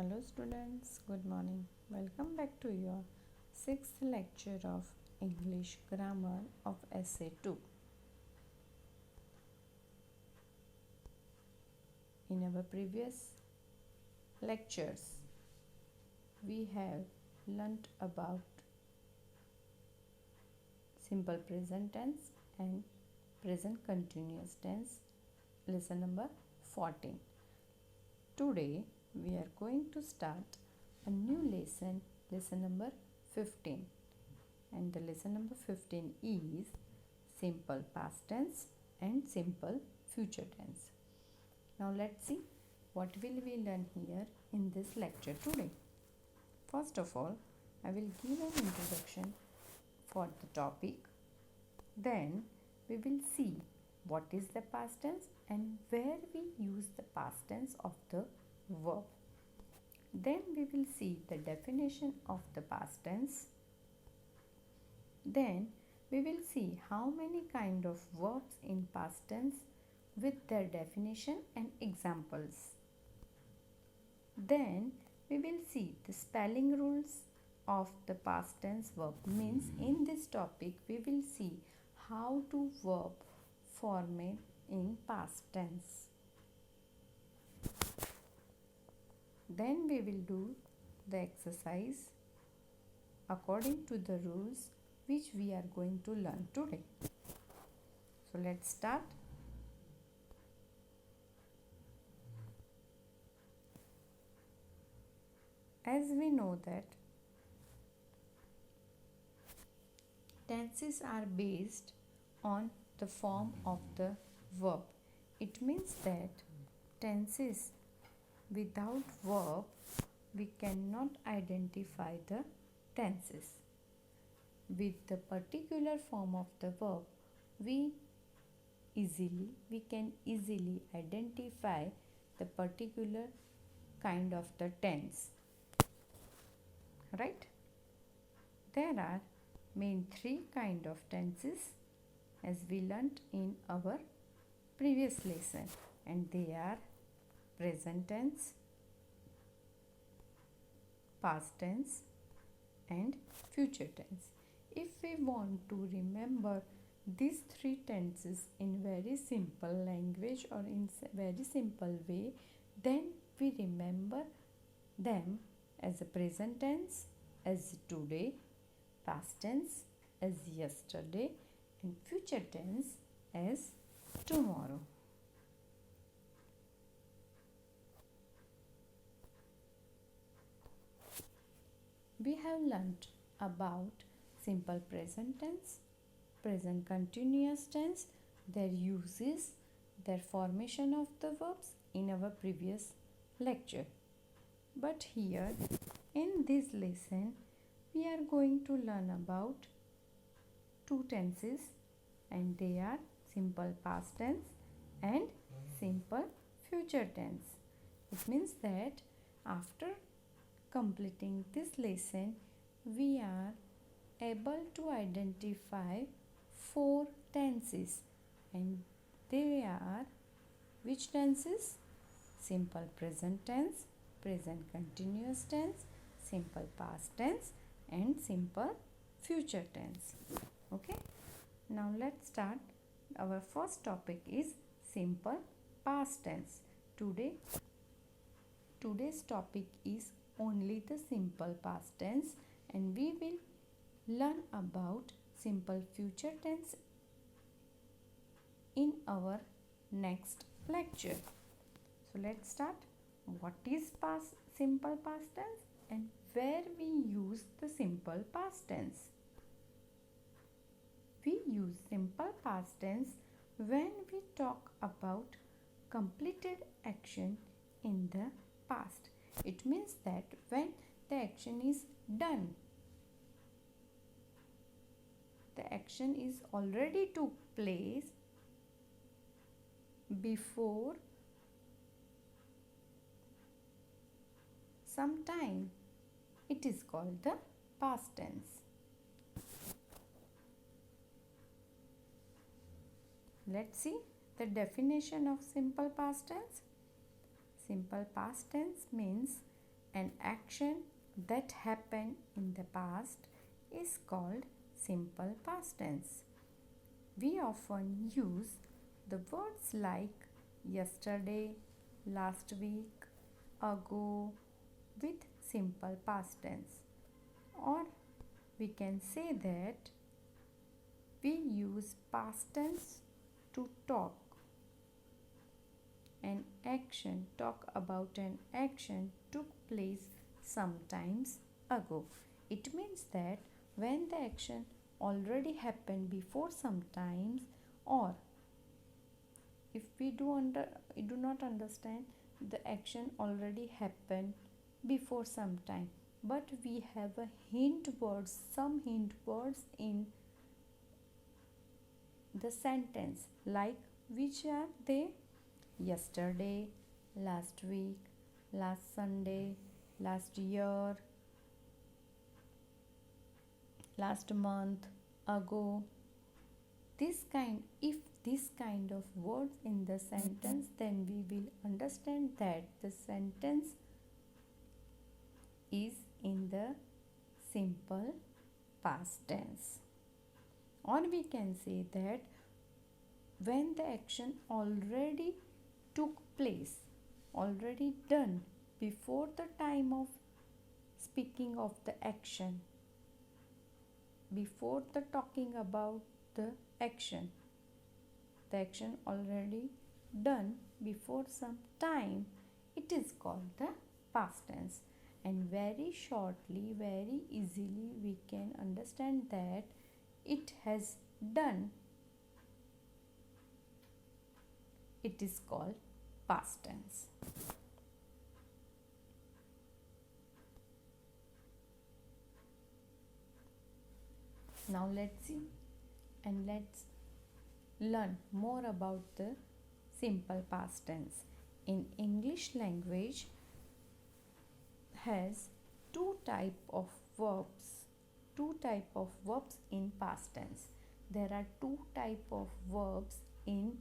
Hello students, good morning. Welcome back to your 6th lecture of English Grammar of Essay 2. In our previous lectures, we have learnt about simple present tense and present continuous tense, lesson number 14. Today, we are going to start a new lesson, lesson number 15. And the lesson number 15 is simple past tense and simple future tense. Now let's see what will we learn here in this lecture today. First of all, I will give an introduction for the topic. Then we will see what is the past tense and where we use the past tense of the verb. Then we will see the definition of the past tense. Then we will see how many kind of verbs in past tense with their definition and examples. Then we will see the spelling rules of the past tense verb. Means in this topic we will see how to verb format in past tense. Then we will do the exercise according to the rules which we are going to learn today. So let's start. As we know that tenses are based on the form of the verb. It means that tenses without verb we cannot identify the tenses. With the particular form of the verb we can easily identify the particular kind of the tense. Right? There are main three kind of tenses as we learnt in our previous lesson, and they are present tense, past tense and future tense. If we want to remember these three tenses in very simple language or in very simple way, then we remember them as a present tense as today, past tense as yesterday and future tense as tomorrow. We have learnt about simple present tense, present continuous tense, their uses, their formation of the verbs in our previous lecture. But here in this lesson we are going to learn about two tenses, and they are simple past tense and simple future tense. It means that after completing this lesson we are able to identify four tenses, and they are which tenses? Simple present tense, present continuous tense, simple past tense and simple future tense. Okay, now let's start. Our first topic is simple past tense. Today's topic is only the simple past tense, and we will learn about simple future tense in our next lecture. So let's start. What is simple past tense and where we use the simple past tense? We use simple past tense when we talk about completed action in the past. It means that when the action is done, the action is already took place before some time, it is called the past tense. Let's see the definition of simple past tense. Simple past tense means An action that happened in the past is called simple past tense. We often use the words like yesterday, last week, ago with simple past tense. Or we can say that we use past tense to talk about an action took place sometimes ago. It means that when the action already happened before sometimes, or if we do not understand the action already happened before some time, but we have some hint words in the sentence, like which are they? Yesterday, last week, last Sunday, last year, last month, ago. If this kind of words in the sentence, then we will understand that the sentence is in the simple past tense. Or we can say that when the action already took place, already done before the time of speaking of the action, before the talking about the action already done before some time, it is called the past tense. And very shortly, very easily we can understand that it has done, it is called past tense. Now let's see and let's learn more about the simple past tense. In English language has two type of verbs in past tense. There are two type of verbs in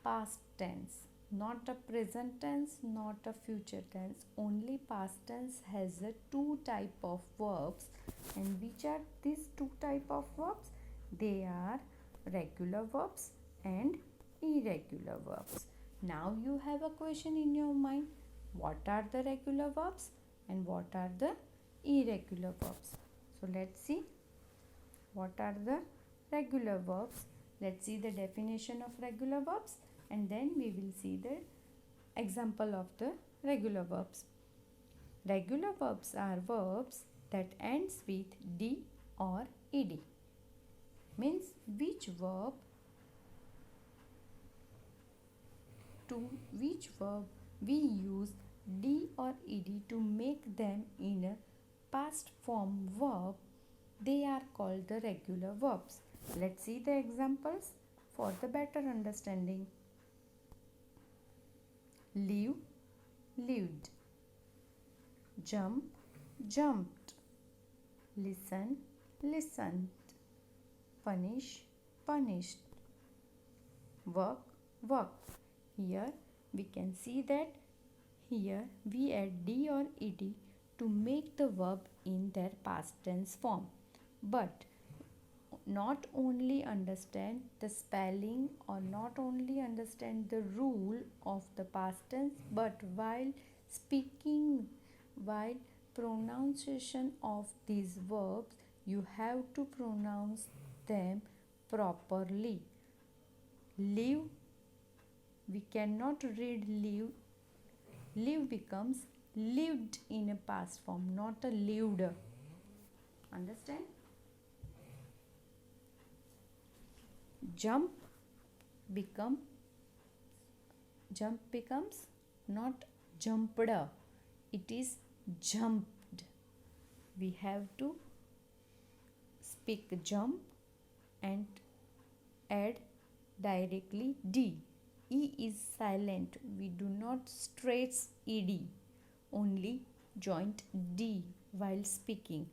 past tense, not a present tense, not a future tense. Only past tense has a two type of verbs. And which are these two type of verbs? They are regular verbs and irregular verbs. Now you have a question in your mind, what are the regular verbs and what are the irregular verbs? So let's see what are the regular verbs. Let's see the definition of regular verbs and then we will see the example of the regular verbs. Regular verbs are verbs that ends with D or ED. Means which verb we use D or ED to make them in a past form verb, they are called the regular verbs. Let's see the examples for the better understanding. Live, lived. Jump, jumped. Listen, listened. Punish, punished. Work, worked. Here we can see that here we add D or ED to make the verb in their past tense form. But not only understand the spelling or not only understand the rule of the past tense, but while speaking, while pronunciation of these verbs, you have to pronounce them properly. Live, we cannot read live. Live becomes lived in a past form, not a lived. Understand? Jump becomes not jumped, it is jumped. We have to speak jump and add directly D. E is silent. We do not stress ED, only joint D while speaking.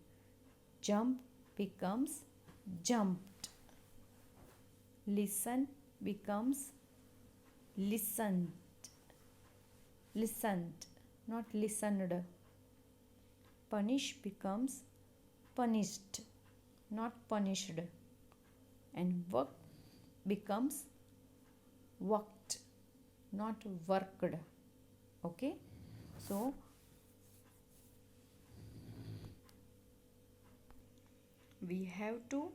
Jump becomes jumped. Listen becomes listened. Listened, not listened. Punish becomes punished, not punished. And work becomes worked, not worked. Okay, so we have to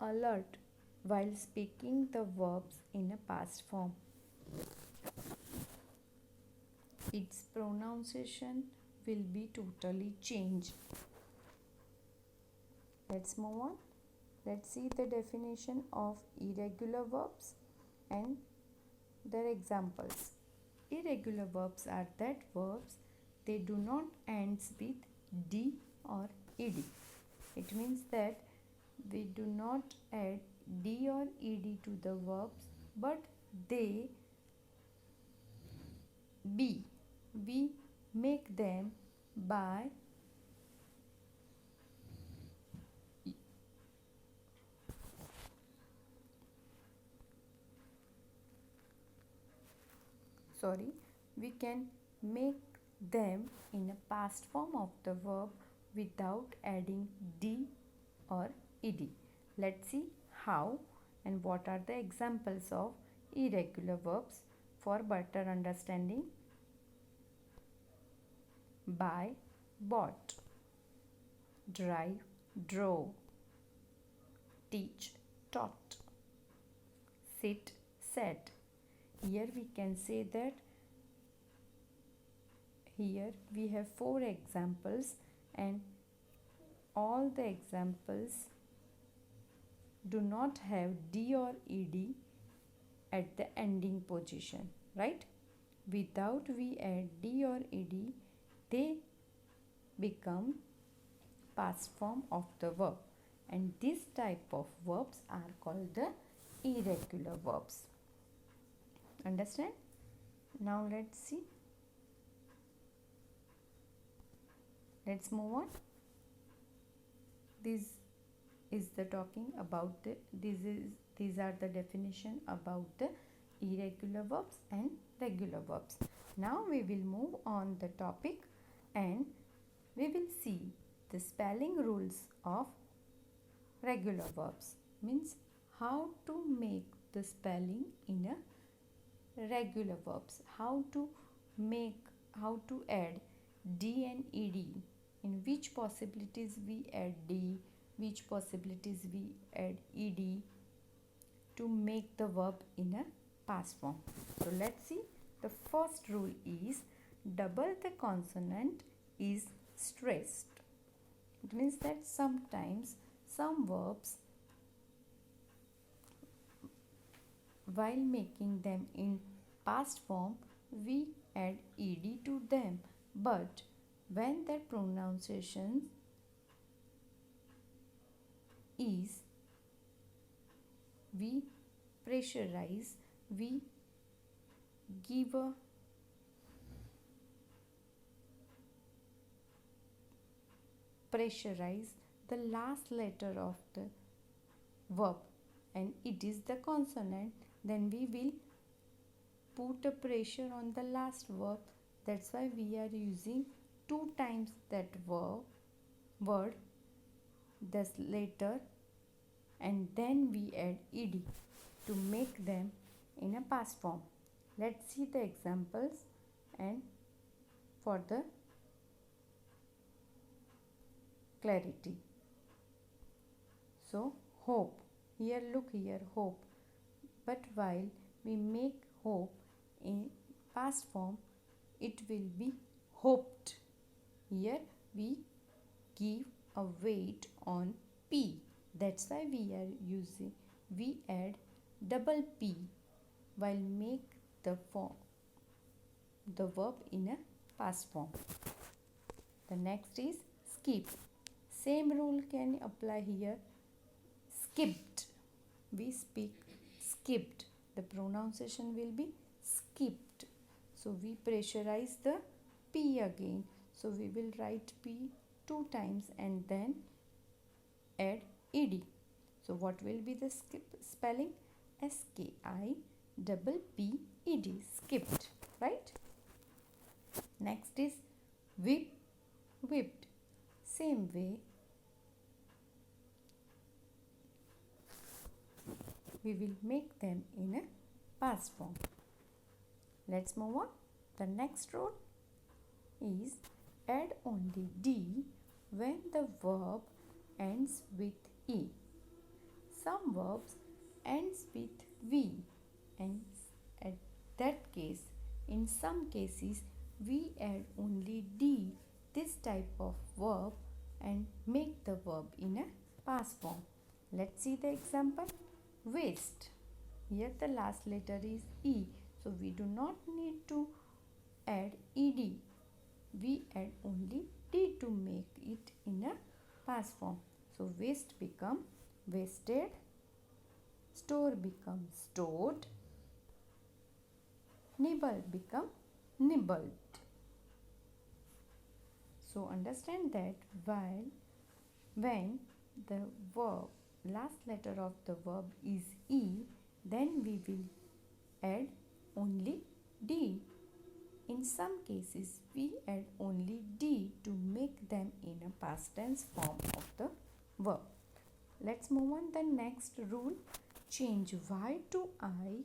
alert while speaking the verbs in a past form. Its pronunciation will be totally changed. Let's move on. Let's see the definition of irregular verbs and their examples. Irregular verbs are that verbs they do not end with d or ed. It means that we do not add d or ed to the verbs, but they be. We make them by we can make them in a past form of the verb without adding d or ed. Let's see how and what are the examples of irregular verbs for better understanding. Buy, bought. Drive, drove. Teach, taught. Sit, sat. Here we can say that here we have 4 examples, and all the examples do not have d or ed at the ending position, right? Without we add d or ed, they become past form of the verb, and this type of verbs are called the irregular verbs. Understand? Now let's see. Let's move on. This is the talking about the these are the definition about the irregular verbs and regular verbs. Now we will move on the topic and we will see the spelling rules of regular verbs, means how to make the spelling in a regular verbs, how to add d and ed, in which possibilities we add d, which possibilities we add ed to make the verb in a past form. So let's see. The first rule is double the consonant is stressed. It means that sometimes some verbs, while making them in past form, we add ed to them, but when their pronunciation is, we pressurize, we give a pressurize the last letter of the verb and it is the consonant, then we will put a pressure on the last verb. That's why we are using 2 times that word, this letter, and then we add ed to make them in a past form. Let's see the examples and for the clarity. So hope, here look here, hope, but while we make hope in past form, it will be hoped. Here we give a weight on p, that's why we add double p while make the verb in a past form. The next is skip. Same rule can apply here. Skipped, we speak skipped, the pronunciation will be skipped. So we pressurize the p again, so we will write p 2 times and then add ed. So what will be the skip spelling? skipped, skipped, right? Next is whip whipped. Same way, we will make them in a past form. Let's move on. The next rule is add only D when the verb ends with E. Some verbs ends with V, and at that case, in some cases, we add only D, this type of verb, and make the verb in a past form. Let's see the example. Waste. Here the last letter is E, so we do not need to add ed. We add only d to make it in a past form. So waste become wasted, store become stored, nibble become nibbled. So understand that when the verb last letter of the verb is E, then we will add only D. In some cases, we add only D to make them in a past tense form of the verb. Let's move on the next rule. Change Y to I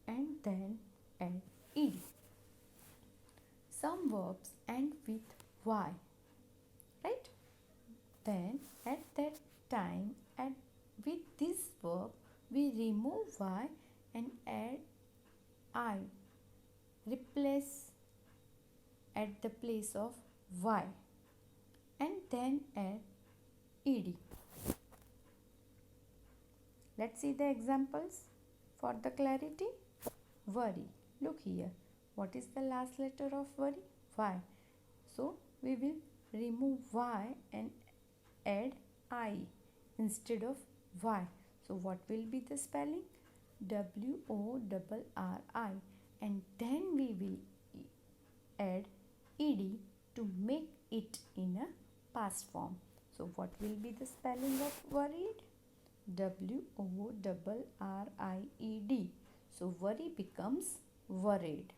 and then add ed. Some verbs end with Y, right? Then at that time, with this verb, we remove Y and add I. Replace at the place of Y and then add ed. Let's see the examples for the clarity. Worry. Look here. What is the last letter of worry? Y. So we will remove Y and add I instead of Y. So what will be the spelling? WORRI, and then we will add ed to make it in a past form. So what will be the spelling of worried? WORRIED. So worry becomes worried.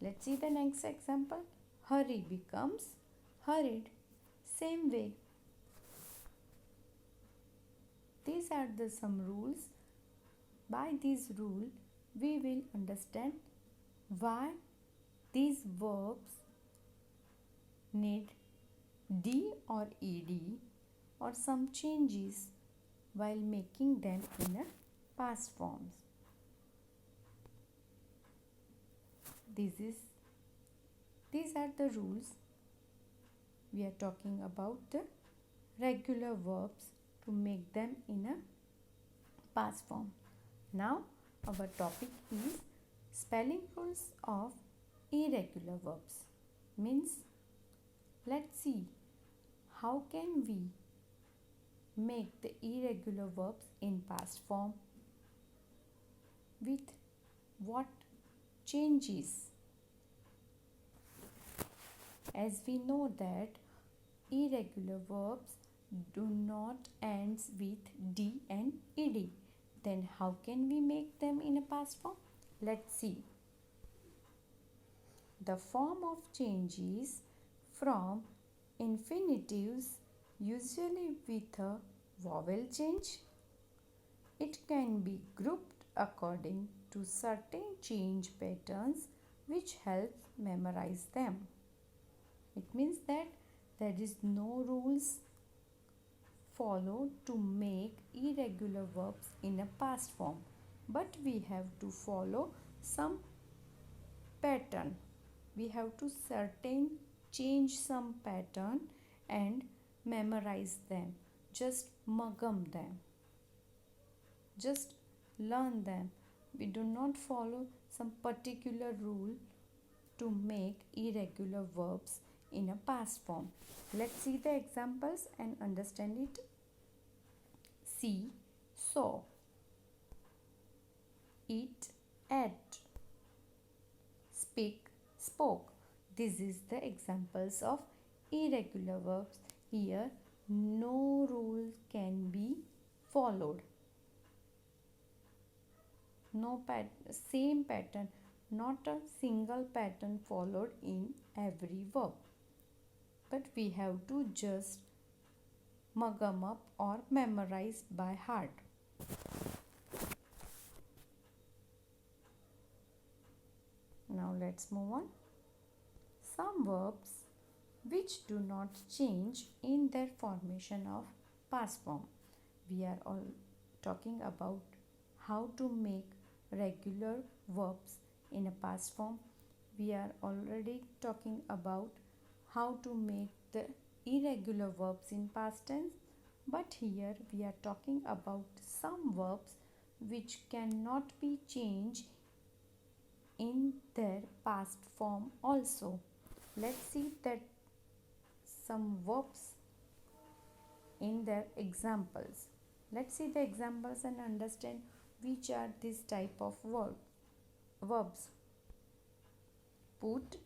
Let's see the next example. Hurry becomes hurried. Same way. These are the some rules. By this rule, we will understand why these verbs need D or ed or some changes while making them in a past forms. These are the rules. We are talking about the regular verbs to make them in a past form. Now our topic is spelling rules of irregular verbs. Means let's see how can we make the irregular verbs in past form, with what changes. As we know that irregular verbs do not end with D and ed. Then how can we make them in a past form? Let's see. The form of changes from infinitives, usually with a vowel change. It can be grouped according to certain change patterns which help memorize them. It means that there is no rules followed to make irregular verbs in a past form, but we have to follow some pattern. We have to change some pattern and memorize them. Just mugam them. Just learn them. We do not follow some particular rule to make irregular verbs in a past form. Let's see the examples and understand it. See, saw. Eat, ate. Speak, spoke. This is the examples of irregular verbs. Here no rule can be followed. No same pattern, not a single pattern followed in every verb. shortcut. We have to just mug 'em up or memorize by heart. Now let's move on. Some verbs which do not change in their formation of past form. We are all talking about how to make regular verbs in a past form. We are already talking about how to make the irregular verbs in past tense, but here we are talking about some verbs which cannot be changed in their past form also. Let's see that some verbs in their examples. Let's see the examples and understand which are this type of verbs. Put.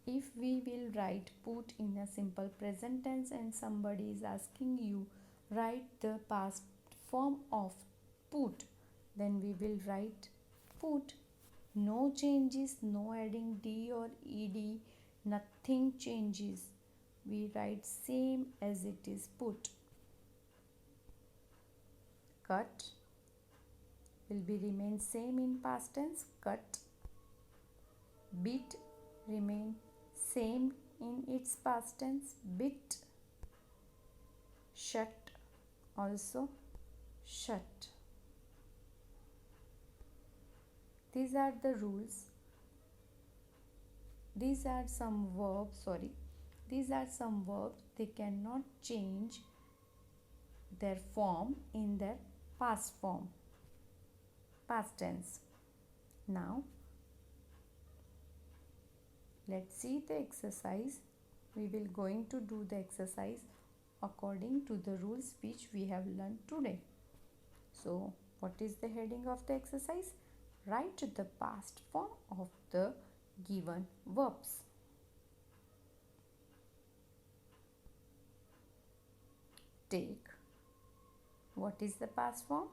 If we will write put in a simple present tense and somebody is asking you write the past form of put, then we will write put. No changes, no adding d or ed, nothing changes. We write same as it is put. Cut will be remain same in past tense, cut. Bit remain same in its past tense, bit. Shut also shut. These are the rules. These are some verbs, they cannot change their form in their past form, past tense. Now let's see the exercise. We will going to do the exercise according to the rules which we have learned today. So what is the heading of the exercise? Write the past form of the given verbs. Take. What is the past form?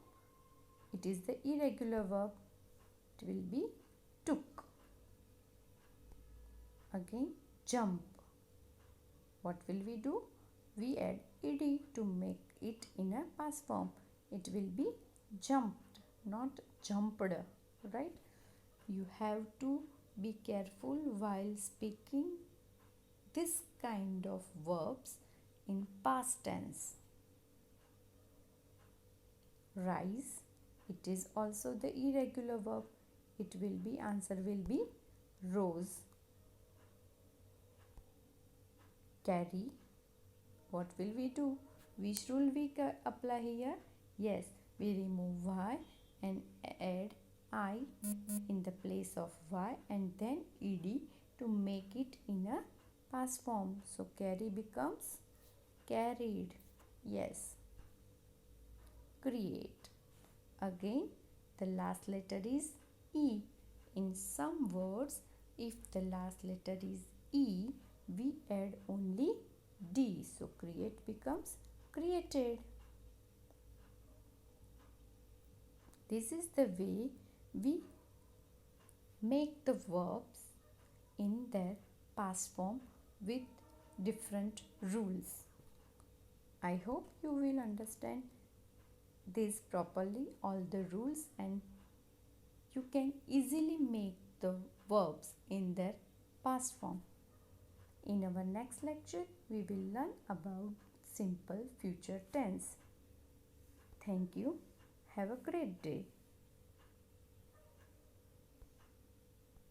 It is the irregular verb. It will be took. Again, jump. What will we do? We add ed to make it in a past form. It will be jumped, not jumped, right? You have to be careful while speaking this kind of verbs in past tense. Rise, it is also the irregular verb. It will be, answer will be rose. Carry, what will we do? Which rule we apply here? Yes, we remove y and add I in the place of y and then ed to make it in a past form. So carry becomes carried. Yes. Create. Again, the last letter is E. In some words, if the last letter is E, we add only D. So create becomes created. This is the way we make the verbs in their past form with different rules. I hope you will understand this properly, all the rules, and you can easily make the verbs in their past form. In our next lecture, we will learn about simple future tense. Thank you. Have a great day.